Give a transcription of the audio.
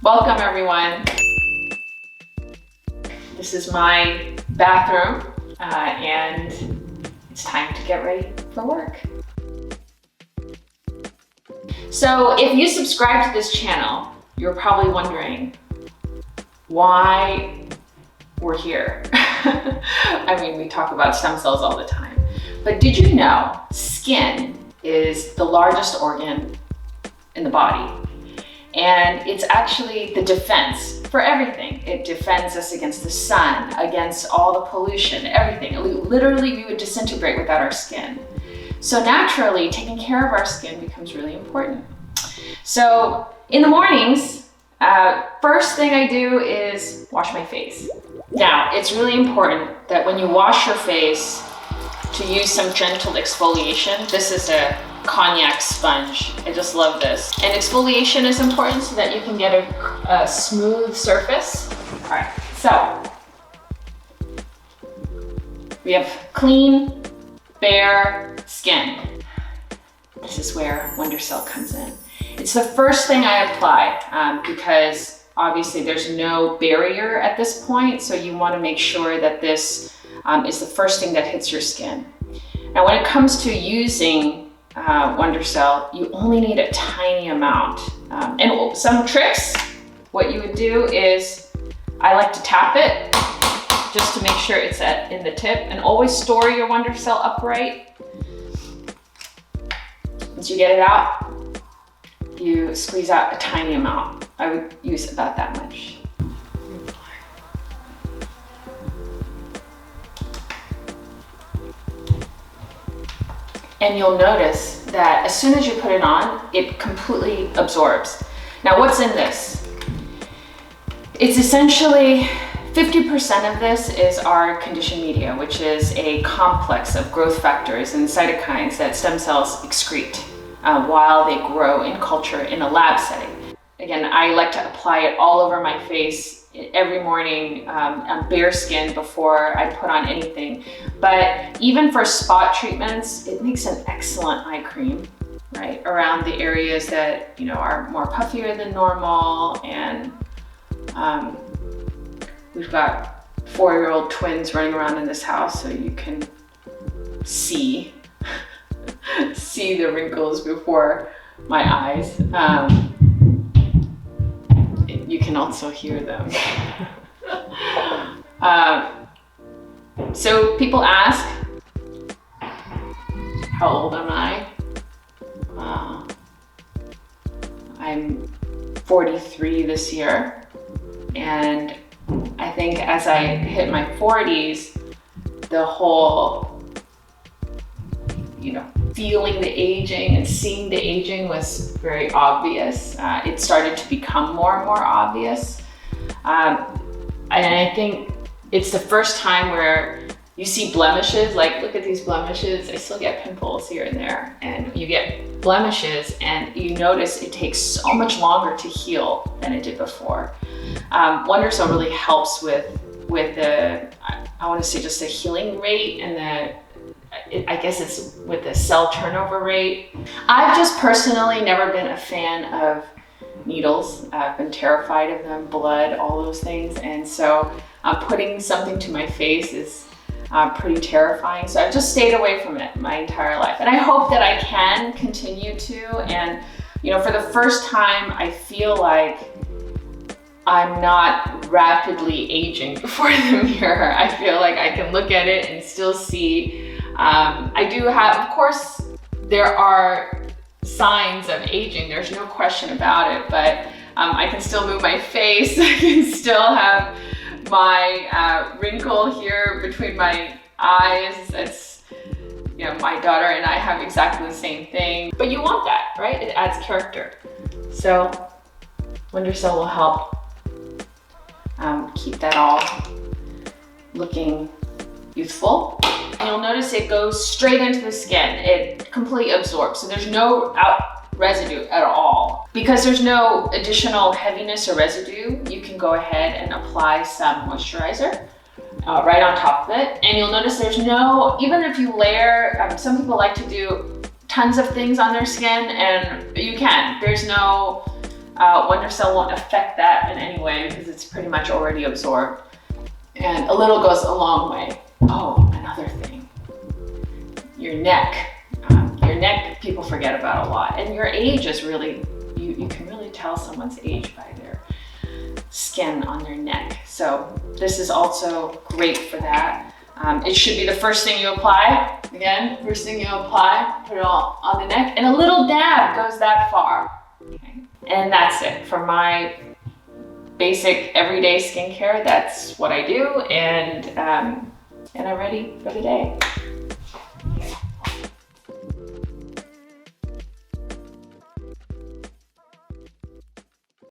Welcome everyone. This is my bathroom and it's time to get ready for work. So if you subscribe to this channel, you're probably wondering why we're here. I mean, we talk about stem cells all the time, but did you know skin is the largest organ in the body? And it's actually the defense for everything. It defends us against the sun, against all the pollution, everything. Literally, we would disintegrate without our skin. So naturally, taking care of our skin becomes really important. So in the mornings, first thing I do is wash my face. Now, it's really important that when you wash your face, to use some gentle exfoliation. This is a cognac sponge. I just love this. And exfoliation is important so that you can get a smooth surface. All right, so we have clean, bare skin. This is where Wondercell comes in. It's the first thing I apply because obviously there's no barrier at this point, so you want to make sure that this is the first thing that hits your skin. Now, when it comes to using Wondercell, you only need a tiny amount. And some tricks, what you would do is, I like to tap it just to make sure it's in the tip, and always store your Wondercell upright. Once you get it out, you squeeze out a tiny amount. I would use about that much. And you'll notice that as soon as you put it on, it completely absorbs. Now, what's in this? It's essentially 50% of this is our conditioned media, which is a complex of growth factors and cytokines that stem cells excrete while they grow in culture in a lab setting. Again, I like to apply it all over my face every morning on bare skin before I put on anything. But even for spot treatments, it makes an excellent eye cream, right? Around the areas that, you know, are more puffier than normal. And we've got 4-year-old twins running around in this house, so you can see the wrinkles before my eyes. You can also hear them. So people ask, how old am I? I'm 43 this year. And I think as I hit my 40s, the whole, you know, feeling the aging and seeing the aging was very obvious. It started to become more and more obvious. And I think it's the first time where you see blemishes, like look at these blemishes. I still get pimples here and there, and you get blemishes and you notice it takes so much longer to heal than it did before. Wondercell really helps with the, I want to say just the healing rate and I guess it's with the cell turnover rate. I've just personally never been a fan of needles. I've been terrified of them, blood, all those things. And so putting something to my face is pretty terrifying. So I've just stayed away from it my entire life. And I hope that I can continue to. And, you know, for the first time, I feel like I'm not rapidly aging before the mirror. I feel like I can look at it and still see. I do have, of course, there are signs of aging. There's no question about it, but I can still move my face. I can still have my wrinkle here between my eyes. That's, you know, my daughter and I have exactly the same thing. But you want that, right? It adds character. So Wondercell will help keep that all looking youthful. And you'll notice it goes straight into the skin. It completely absorbs. So there's no residue at all. Because there's no additional heaviness or residue, you can go ahead and apply some moisturizer right on top of it. And you'll notice there's no, even if you layer, some people like to do tons of things on their skin, and you can. There's no Wondercell won't affect that in any way because it's pretty much already absorbed. And a little goes a long way. Oh, another thing. Your neck. Your neck, people forget about a lot. And your age is really, you can really tell someone's age by their skin on their neck. So this is also great for that. It should be the first thing you apply. Again, first thing you apply, put it all on the neck, and a little dab goes that far. Okay. And that's it for my basic everyday skincare. That's what I do, and I'm ready for the day.